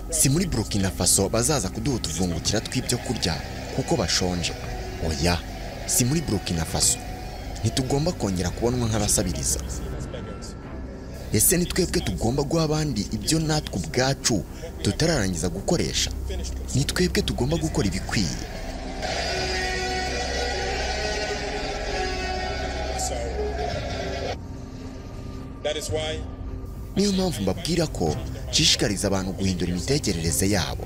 Si muri Burkina Faso bazaza kuduha utuvungukira tw'ibyo kurya kuko bashonje. Oya, si muri Burkina Faso. Ntitugomba kongera kubonwa nk'abasabiriza. Ese ni twebwe tugomba guha abandi ibyo natwe ubwacu tutararangiza gukoresha? Ni twebwe tugomba gukora ibikwiye. Niyo mpamvu mbabwira ko nshishikariza abantu guhindura imitekerereze yabo.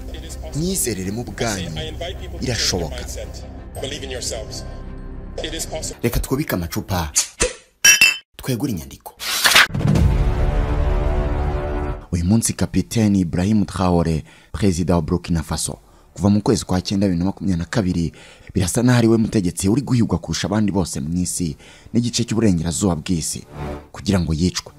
Mwizerere mu bwanyu, irashoboka. Reka twubike amacupa, twegure inyandiko. Uyu munsi Kapiteni Ibrahim Traoré, Perezida wa Burkina Faso, kuva mu kwezi kwa 9 2022, birasa naho ari we mutegetsi uri guhigwa kurusha abandi bose mu isi n'igice cy'uburengerazuba bw'isi kugira ngo yicwe.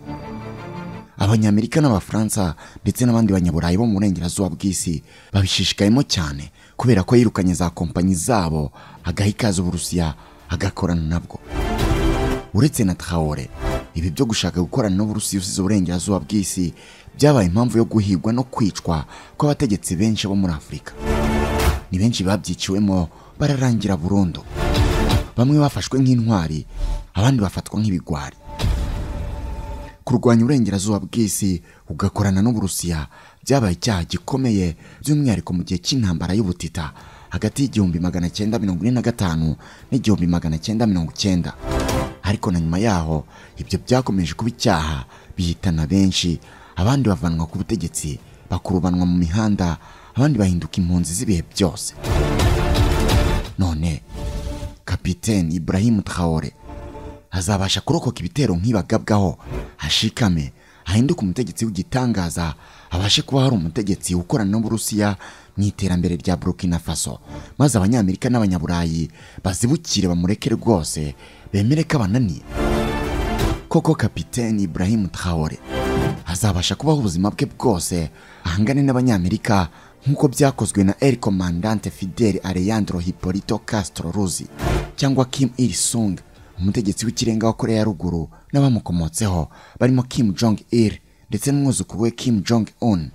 Abanyamerika n'Abafaransa ndetse n'abandi banyaburayi bo mu burengerazuba bw'isi babishishikayemo cyane kubera ko yirukanye za kompanyi zabo agahikaza Uburusiya agakorana nabwo. Uretse na Traoré, ibi byo gushaka gukorana n'Uburusiya usize uburengerazuba bw'isi byabaye impamvu yo guhigwa no kwicwa kw'abategetsi benshi bo muri Afurika. Ni benshi babyiciwemo bararangira burundu. Bamwe bafashwe nk'intwari, abandi bafatwa nk'ibigwari. Kurwanya uburengerazuba bw'isi ugakorana n'Uburusiya byabaye icyaha gikomeye, by'umwihariko mu gihe cy'intambara y'ubutita hagati y'1945 n'1990. Ariko na nyuma yaho ibyo byakomeje kuba icyaha, bihitana benshi, abandi bavanwa ku butegetsi, bakurubanwa mu mihanda, abandi bahinduka impunzi z'ibihe byose. None Kapiteni Ibrahim Traoré azabasha kurokoka ibitero nk'ibagabwaho, hashikame, ahinduka umutegetsi w'igitangaza, abashe kuba hari umutegetsi ukorana n'Uburusiya mu iterambere rya Burkina Faso, maze Abanyamerika n'Abanyaburayi bazibukire bamureke rwose, bemere ko abananiye? Koko Kapiteni Ibrahim Traoré azabasha kubaho ubuzima bwe bwose ahangane n'Abanyamerika nk'uko byakozwe na El Comandante Fidel Alejandro Hipólito Castro Ruz cyangwa Kim Il-sung, umutegetsi w'ikirenga wa Korea ya Ruguru n'abamukomotseho barimo Kim Jong-il ndetse n'umwuzukuru we Kim Jong-un.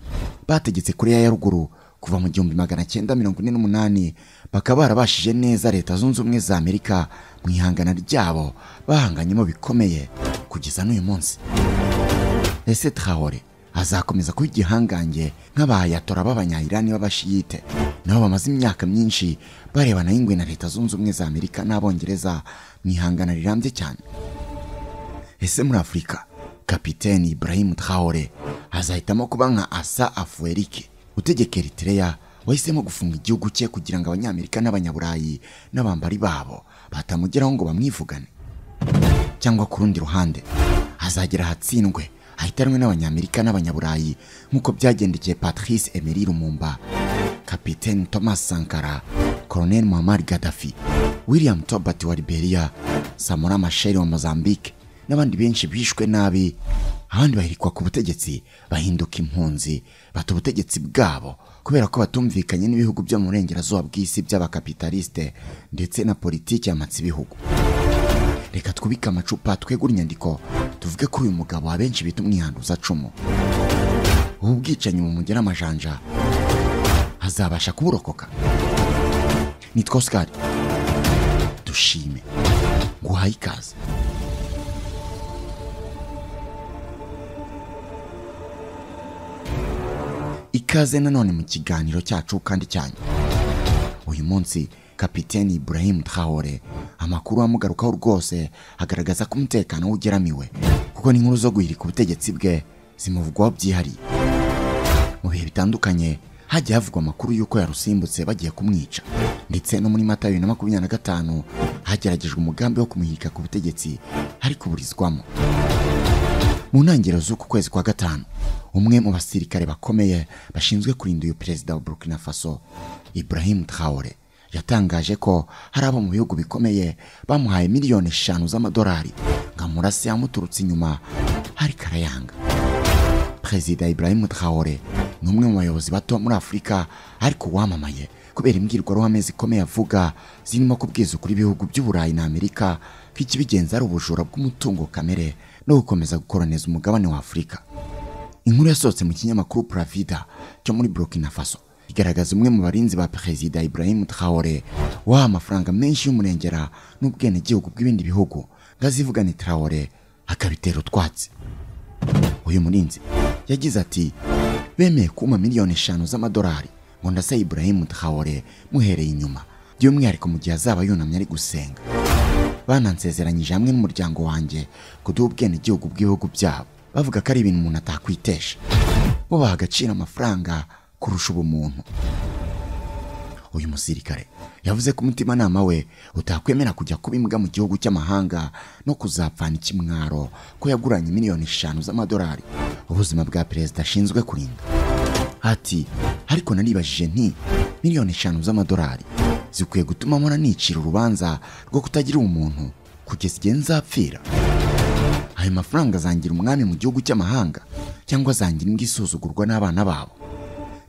Bategetse Korea ya Ruguru kuva mu 1948, bakaba barabashije neza Leta Zunze Ubumwe za Amerika mu ihangana ryabo bahanganyemo bikomeye kugeza n'uyu munsi. Ese Traoré azakomeza kuba igihangange nk'abayatora b'Abanya-Irani b'Abashiyite nabo bamaze imyaka myinshi barebana y'ingwe na Leta Zunze Ubumwe za Amerika n'Abongereza mu ihangana rirambye cyane? Ese muri Afurika Kapiteni Ibrahim Traoré azahitamo kuba nka Assa Afweriki utegeka Eritrea wahisemo gufunga igihugu cye kugira ngo Abanyamerika n'Abanyaburayi n'abambari babo batamugeraho ngo bamwivugane? Cyangwa ku rundi ruhande azagera hatsindwe ahitanwe n'Abanyamerika n'Abanyaburayi nk'uko byagendekeye Patrice Emery Lumumba, Kapiteni Thomas Sankara, Colonel Muammar Gaddafi, William Tobert wa Liberia, Samora Machel wa Mozambique n'abandi benshi bishwe nabi, abandi bahirikwa ku butegetsi bahinduka impunzi, bata ubutegetsi bwabo kubera ko batumvikanye n'ibihugu byo mu burengerazuba bw'isi by'abakapitaliste ndetse na politiki y'amatsi bihugu. Reka twubike amacupa, twegure inyandiko, tuvuge ko uyu mugabo abenshi bita umwihanduza cumu, ubu bwicanyi mu mugera amajanja, azabasha kuburokoka? Nitwa Oscar, dushime, nguhaye ikaze. Ikaze nanone mu kiganiro cyacu kandi cyanyu. Uyu munsi Kapiteni Ibrahim Traoré amakuru amugarukaho rwose agaragaza ko umutekano ugeramiwe, kuko ni inkuru zo guhirika ubutegetsi bwe zimuvugwaho byihariye. Mu bihe bitandukanye hagiye havugwa amakuru y'uko yarusimbutse bagiye kumwica, ndetse no muri Mata 2025 hageragejwe umugambi wo kumuhirika ku butegetsi ariko burizwamo. Mu ntangiriro z'uku kwezi kwa gatanu, umwe mu basirikare bakomeye bashinzwe kurinda uyu perezida wa Burkina Faso, Ibrahim Traoré, yatangaje ko hari abo mu bihugu bikomeye bamuhaye miliyoni 5 z'amadolari ngamurase yamuturutse inyuma, hari karayanga. Perezida Ibrahim Traoré ni umwe mu bayobozi bato muri Afurika ariko wamamaye kubera imbwirwaruhame zikomeye avuga zirimo kubwiza ukuri ibihugu by'Uburayi na Amerika ko ikibigenza ari ubujura bw'umutungo kamere no gukomeza gukoroneza umugabane wa Afurika. Inkuru yasohotse mu kinyamakuru Pravida cyo muri Burkina Faso igaragaza umwe mu barinzi ba Perezida Ibrahim Traoré wa amafaranga menshi y'umurengera n'ubwene gihugu bw'ibindi bihugu ngazivugana Traoré akabitera utwatsi. Uyu murinzi yagize ati bemeye kuma miliyoni 5 z'amadolari ngo ndasa Ibrahim Traoré muhereye inyuma by'umwihariko mu gihe azaba yunamye ari gusenga. Banansezeranyije hamwe n'umuryango wanjye kuduha ubwene gihugu bw'ibihugu byabo, bavuga ko ari ibintu umuntu atakwitesha, bo baha agaciro amafaranga kurusha ubumuntu. Uyu musirikare yavuze ko umutimanama we utakwemera kujya kuba imbwa mu gihugu cy'amahanga no kuzapfana ikimwaro ko yaguranye miliyoni 5 z'amadolari ubuzima bwa perezida ashinzwe kurinda. Ati ariko naribajije nti miliyoni 5 z'amadolari zikwiye gutuma mpora nicira urubanza rwo kutagira umuntu kugeza igihe nzapfira? Ayo mafaranga azangira umwami mu gihugu cy'amahanga cyangwa azangira imbwa isuzugurwa n'abana babo?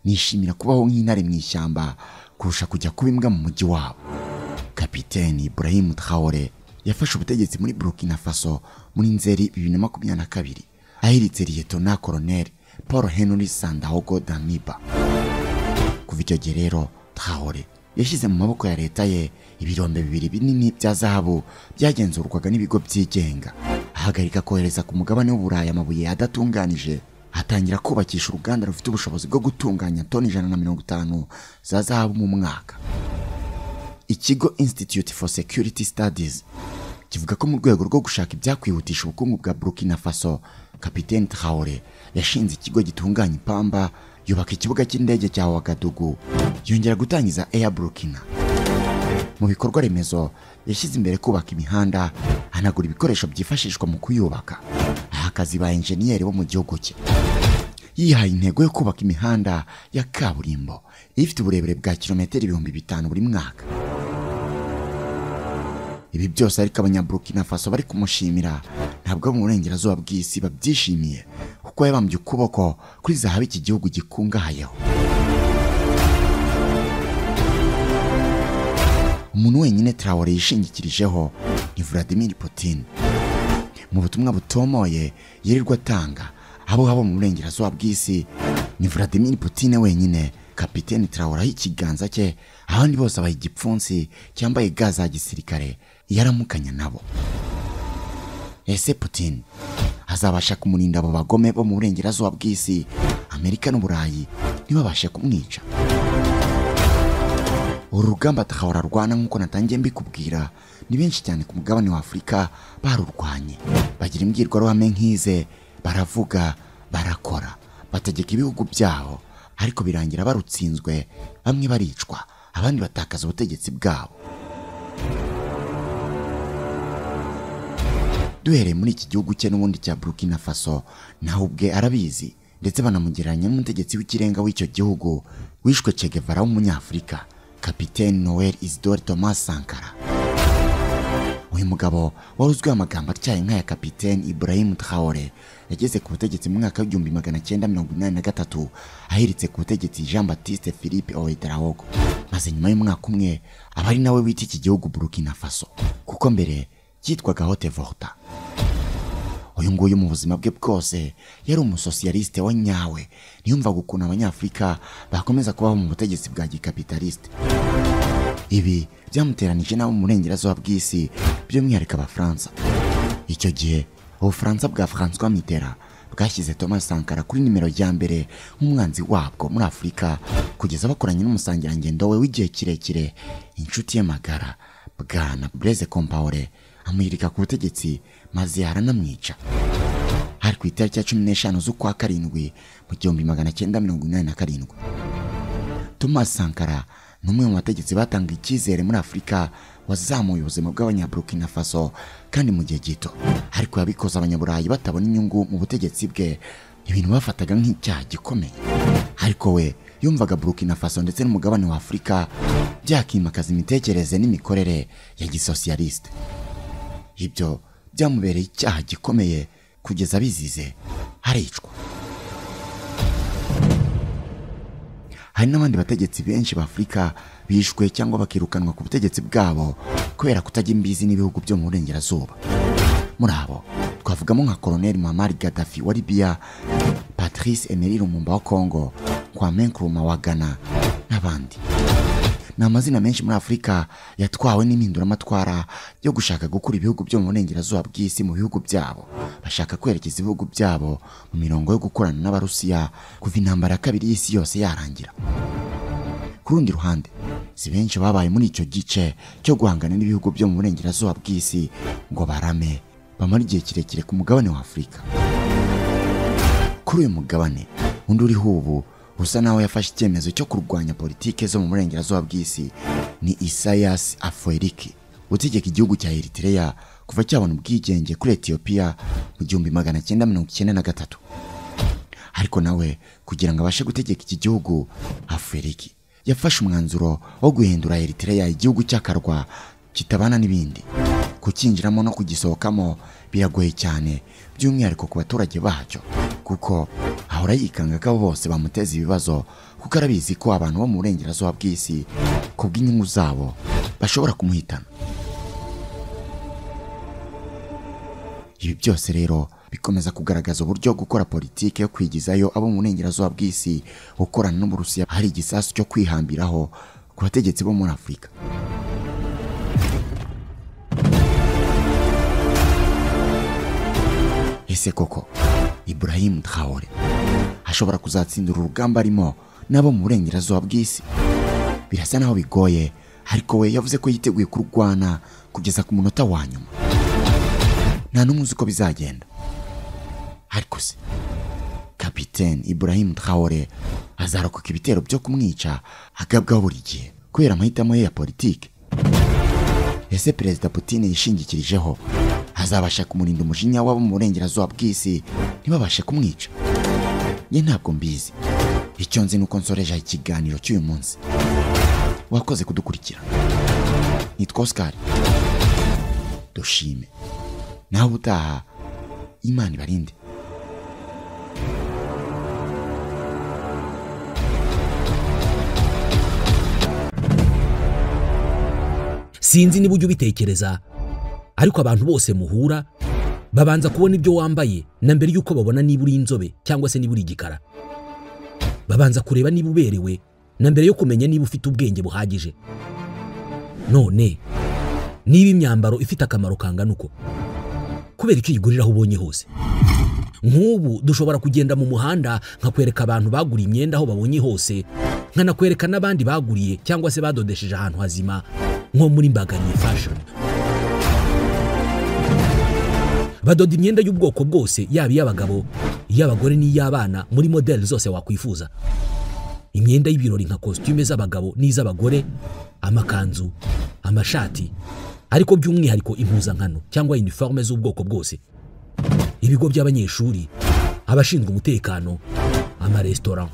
Nishimira kubaho nk'intare mu ishyamba kurusha kujya kuba imbwa mu mujyi wabo. Kapiteni Ibrahim Traoré yafashe ubutegetsi muri Burkina Faso muri Nzeri 2022 ahiritse Lieutenant Colonel Paul Henry Sandaogo Damiba. Kuva icyo gihe rero Traoré yashyize mu maboko ya leta ye ibirombe 2 binini bya zahabu byagenzurwaga n'ibigo byigenga, ahagarika kohereza ku mugabane w'Uburayi amabuye adatunganije, atangira kubakisha uruganda rufite ubushobozi bwo gutunganya toni 150 za zahabu mu mwaka. Ikigo Institute for Security Studies kivuga ko mu rwego rwo gushaka ibyakwihutisha ubukungu bwa Burkina Faso, Kapiteni Traoré yashinze ikigo gitunganya ipamba, yubaka ikibuga cy'indege cya Ouagadougou, yongera gutangiza Air Burkina. Mu bikorwa remezo yashyize imbere kubaka imihanda, anagura ibikoresho byifashishwa mu kuyubaka, akazi ba enjeniyeri bo mu gihugu cye. Yihaye intego yo kubaka imihanda ya kaburimbo ifite uburebure bwa kilometero 5,000 buri mwaka. Ibi byose ariko abanyaburkina Faso bari kumushimira ntabwo mu burengerazuba bw'isi babyishimiye, kuko yabambye ukuboko kuri zahabu iki gihugu gikungahayeho. Umuntu wenyine Traoré yishingikirijeho ni Vladimir Putin. Mu butumwa butomoye yirirwa atanga habo mu burengerazuba bw'isi, ni Vladimir Putin wenyine Kapiteni Traoré ikiganza cye, abandi bose abaye igipfunsi cyambaye ga za gisirikare yaramukanya nabo. Ese Putin azabasha kumurinda abo bagome bo mu burengerazuba bw'isi, Amerika n'Uburayi ntibabashe kumwica? Urugamba Traoré arwana nk'uko natangiye mbikubwira, ni benshi cyane ku mugabane wa Afurika barurwanye, bagira imbwirwaruhame nk'ize, baravuga, barakora, bategeka ibihugu byabo, ariko birangira barutsinzwe, bamwe baricwa, abandi batakaza ubutegetsi bwabo. Duhereye muri iki gihugu cye n'ubundi cya Burkina Faso, naho ubwe arabizi, ndetse banamugereranya n'umutegetsi w'ikirenga w'icyo gihugu wishwe Che Guevara w'umunyafurika, Kapiteni Noel Isidore Thomas Sankara. Uyu mugabo waruzwiho amagambo atyaye nk'aya Kapiteni Ibrahim Traoré yageze ku butegetsi mu mwaka w'1983 ahiritse ku butegetsi Jean Baptiste Philippe Ouedraogo, maze nyuma y'umwaka umwe aba ari nawe wita iki gihugu Burkina Faso, kuko mbere cyitwaga Haute Volta. Uyu nguyu mu buzima bwe bwose yari umusosiyaliste wa nyawe, ntiyumvaga ukuntu abanyafurika bakomeza kubaho mu butegetsi bwa gikapitaliste. Ibi byamuteranije n'abo mu burengerazuba bw'isi, by'umwihariko Abafaransa. Icyo gihe Ubufaransa bwa François Mitterrand bwashyize Thomas Sankara kuri nimero ya mbere nk'umwanzi wabwo muri Afurika, kugeza bakoranye n'umusangirangendo we w'igihe kirekire, inshuti ye magara, Bwana Blaise Compaoré, amuyirika ku butegetsi maze yaranamwica. Hari ku itariki ya 15 z'ukwa karindwi mu 1987. Thomas Sankara n'umwe mu bategetsi batanga icyizere muri Afurika, wazamuye ubuzima bw'abanyaburkina Faso, kandi mu gihe gito, ariko yabikoze abanyaburayi batabona inyungu mu butegetsi bwe, ibintu bafataga nk'icyaha gikomeye. Ariko we yumvaga Burkina Faso ndetse n'umugabane wa Afurika byakimakaza imitekerereze n'imikorere ya gisosiyaliste. Ibyo byamubereye icyaha gikomeye kugeza bizize aricwa. Hari n'abandi bategetsi benshi ba Afurika bishwe cyangwa bakirukanwa ku butegetsi bwabo kubera kutajya imbizi n'ibihugu byo mu burengerazuba. Muri abo twavugamo nka Colonel Muammar Gaddafi wa Libya, Patrice Emery Lumumba wa Congo, Kwame Nkrumah wa Ghana n'abandi. Ni amazina menshi muri Afurika yatwawe n'impinduramatwara yo gushaka gukura ibihugu byo mu burengerazuba bw'isi mu bihugu byabo, bashaka kwerekeza ibihugu byabo mu mirongo yo gukorana n'Abarusiya kuva intambara ya kabiri y'isi yose yarangira. Ku rundi ruhande, si benshi babaye muri icyo gice cyo guhangana n'ibihugu byo mu burengerazuba bw'isi ngo barame bamara igihe kirekire ku mugabane wa Afurika. Kuri uyu mugabane undi uriho ubu usa nawe yafashe icyemezo cyo kurwanya politike zo mu burengerazuba bw'isi ni Isaias Afweriki, utegeka igihugu cya Eritrea kuva cyabona ubwigenge kuri Ethiopia mu 1993. Ariko nawe kugira ngo abashe gutegeka iki gihugu, Afweriki yafashe umwanzuro wo guhindura Eritrea igihugu cy'akarwa kitabana n'ibindi. Kukinjiramo no kugisohokamo biragoye cyane, by'umwihariko ku baturage bacyo, kuko ahora yikanga ko bose bamuteza ibibazo, kuko arabizi ko abantu bo mu burengerazuba bw'isi ku bw'inyungu zabo bashobora kumuhitana. Ibi byose rero bikomeza kugaragaza uburyo gukora politike yo kwigizayo abo mu burengerazuba bw'isi gukorana n'Uburusiya hari igisasu cyo kwihambiraho ku bategetsi bo muri Afurika. Ese koko Ibrahim Traoré ashobora kuzatsindira urugamba arimo nabo mu burengerazuba bw'isi? Birasa naho bigoye, ariko we yavuze ko yiteguye kurwana kugeza ku munota wa nyuma. Nta n'umwe uzi ko bizagenda. Ariko se Kapiteni Ibrahim Traoré azarokoka ibitero byo kumwica agabwaho buri gihe kubera amahitamo ye ya politike? Ese Perezida Putin yishingikirijeho azabasha kumurinda umujinya wabo mu burengerazuba bw'isi ntibabashe kumwica? Ye ntabwo mbizi. Icyo nzi nuko nsoreje ikiganiro cy'uyu munsi. Wakoze kudukurikira. Nitwa Oscar. Dushime. Naho utaha, Imana ibarinde. Sinzi niba ujya ubitekereza, ariko abantu bose muhura babanza kubona ibyo wambaye na mbere yuko babona niba uri inzobe cyangwa se niba uri igikara. Babanza kureba niba uberewe na mbere yo kumenya niba ufite ubwenge buhagije. None niba imyambaro ifite akamaro kangana uko, kubera iki yigurira aho ubonye hose? Nk'ubu dushobora kugenda mu muhanda nkakwereka abantu baguriye imyenda aho babonye hose, nkanakwereka n'abandi baguriye cyangwa se badodesheje ahantu hazima nko muri Mbagariye Fashion. Badoda imyenda y'ubwoko bwose, yaba iy'abagabo, iy'abagore n'iy'abana, muri model zose wakwifuza. Imyenda y'ibirori nka costume z'abagabo n'iz'abagore, amakanzu, amashati, ariko by'umwihariko impuzankano cyangwa uniforme z'ubwoko bwose. Ibigo by'abanyeshuri, abashinzwe umutekano, amarestaurant,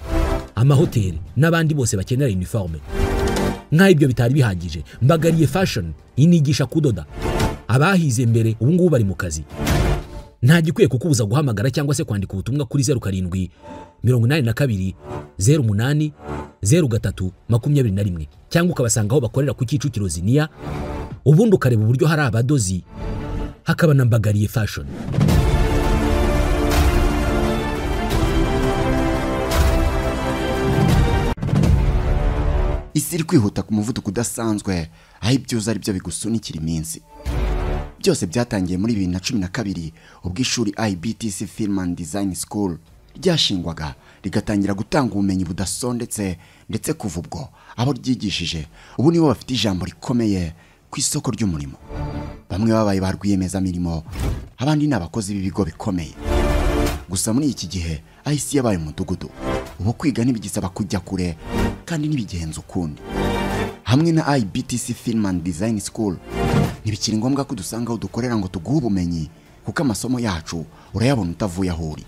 amahoteli n'abandi bose bakenera uniforme. Nka ibyo bitari bihagije, Mbagariye Fashion inigisha kudoda. Abahize mbere ubu ngubu bari mu kazi. Nta gikwiye kukubuza guhamagara cyangwa se kwandika ubutumwa kuri 07 82 08 03 21 cyangwa ukabasanga aho bakorera ku Kicukiro Zinia, ubundi ukareba uburyo hari abadozi hakaba na Mbagariye Fashion. Isi iri kwihuta ku muvuduko udasanzwe, aho ibyuza ari byo bigusunikira iminsi. Byose byatangiye muri 2012 ubwo ishuri IBTC Film and Design School ryashingwaga rigatangira gutanga ubumenyi budasondetse, ndetse kuva ubwo abo ryigishije ubu nibo bafite ijambo rikomeye ku isoko ry'umurimo. Bamwe babaye barwiyemeza mirimo, abandi n'abakozi b'ibigo bikomeye. Gusa muri iki gihe IC yabaye umudugudu, ubu kwiga ntibigisaba kujya kure kandi ntibigenza ukundi. Hamwe na IBTC Film and Design School ntibikiri ngombwa ko dusanga aho dukorera ngo tuguhe ubumenyi, kuko amasomo yacu urayabona utavuye aho uri.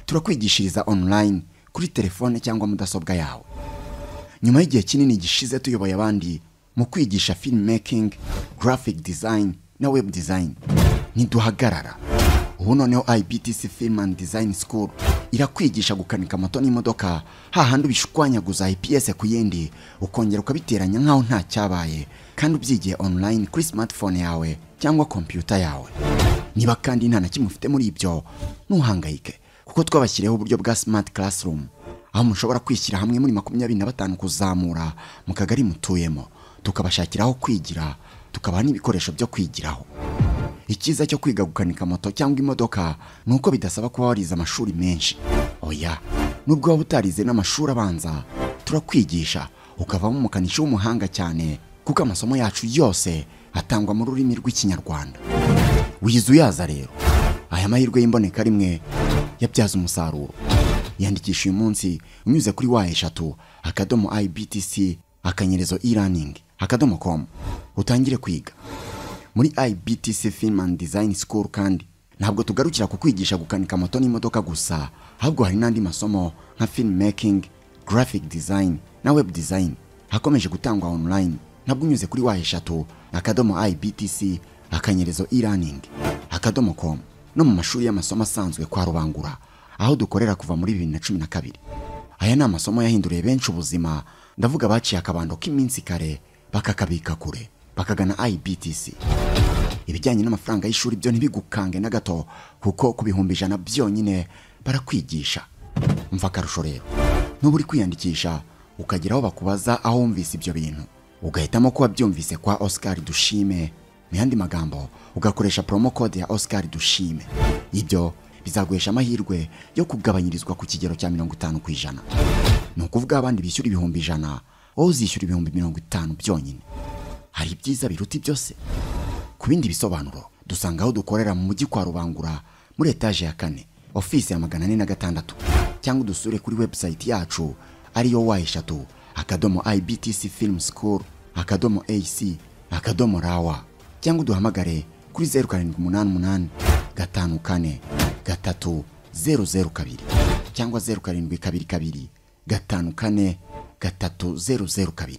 Turakwigishiriza online kuri telefone cyangwa mudasobwa yawe. Nyuma y'igihe kinini gishize tuyoboye abandi mu kwigisha film making, graphic design na web design, ntiduhagarara. Ubu noneho IBTC Film and Design School irakwigisha gukanika moto n'imodoka, hahandi ubishwanyaguza IPS ku yindi ukongera ukabiteranya nkaho nta cyabaye, kandi ubyigiye online kuri smartphone yawe cyangwa computer yawe. Niba kandi nta na kimwe ufite muri ibyo, ntuhangayike kuko twabashyiriyeho uburyo bwa smart classroom aho mushobora kwishyira hamwe muri 25 kuzamura mu kagari mutuyemo, tukabashakiraho kwigira, tukabaha n'ibikoresho byo kwigiraho. Ikiza cyo kwiga gukanika moto cyangwa imodoka nuko bidasaba kuba warize amashuri menshi. Oya, nubwo waba utarize n'amashuri abanza, turakwigisha ukavamo umukanishi w'umuhanga cyane kuko amasomo yacu yose atangwa mu rurimi rw'Ikinyarwanda. Wize uyaza rero. Aya mahirwe y'imboneka rimwe yabyaza umusaruro. Yandikisha uyu munsi unyuze kuri wa@ibtc/e-learning.com utangire kwiga. Muri IBTC Film and Design School kandi ntabwo tugarukira kukwigisha gukanika moto n'imodoka gusa, ahubwo hari n'andi masomo nka film making, graphic design na web design hakomeje gutangwa online. Ntabwo unyuze kuri wa@ibtc/e-learning.com no mu mashuri y'amasomo asanzwe kwa Rubangura aho dukorera kuva muri 2012. Aya ni amasomo yahinduriye benshi ubuzima, ndavuga baciye akabando k'iminsi kare bakakabika kure bakagana IBTC. Ibijyanye n'amafaranga y'ishuri byo ntibigukange na gato kuko ku bihumbi 100 byonyine barakwigisha. Mva karusho rero, n'uburi kwiyandikisha ukageraho bakubaza aho wumvise ibyo bintu, ugahitamo kuba byumvise kwa Oscar Dushime, mu yandi magambo ugakoresha promo code ya Oscar Dushime. Ibyo bizaguhesha amahirwe yo kugabanyirizwa ku kigero cya 50%. Ni ukuvuga abandi bishyura ibihumbi 100, wowe uzishyura ibihumbi 50 byonyine. Hari ibyiza biruta byose. Ku bindi bisobanuro dusanga aho dukorera mu mujyi kwa Rubangura muri etage ya 4, office ya 406, cyangwa dusure kuri website yacu ariyo wa@ibtcfilmschool.ac.rw cyangwa duhamagare kuri 0788 54 3002 cyangwa 0722 54 3002.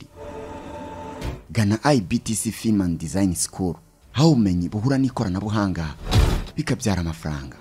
Gana IBTC Film and Design School aho umenyi buhura n'ikoranabuhanga bikabyara amafaranga.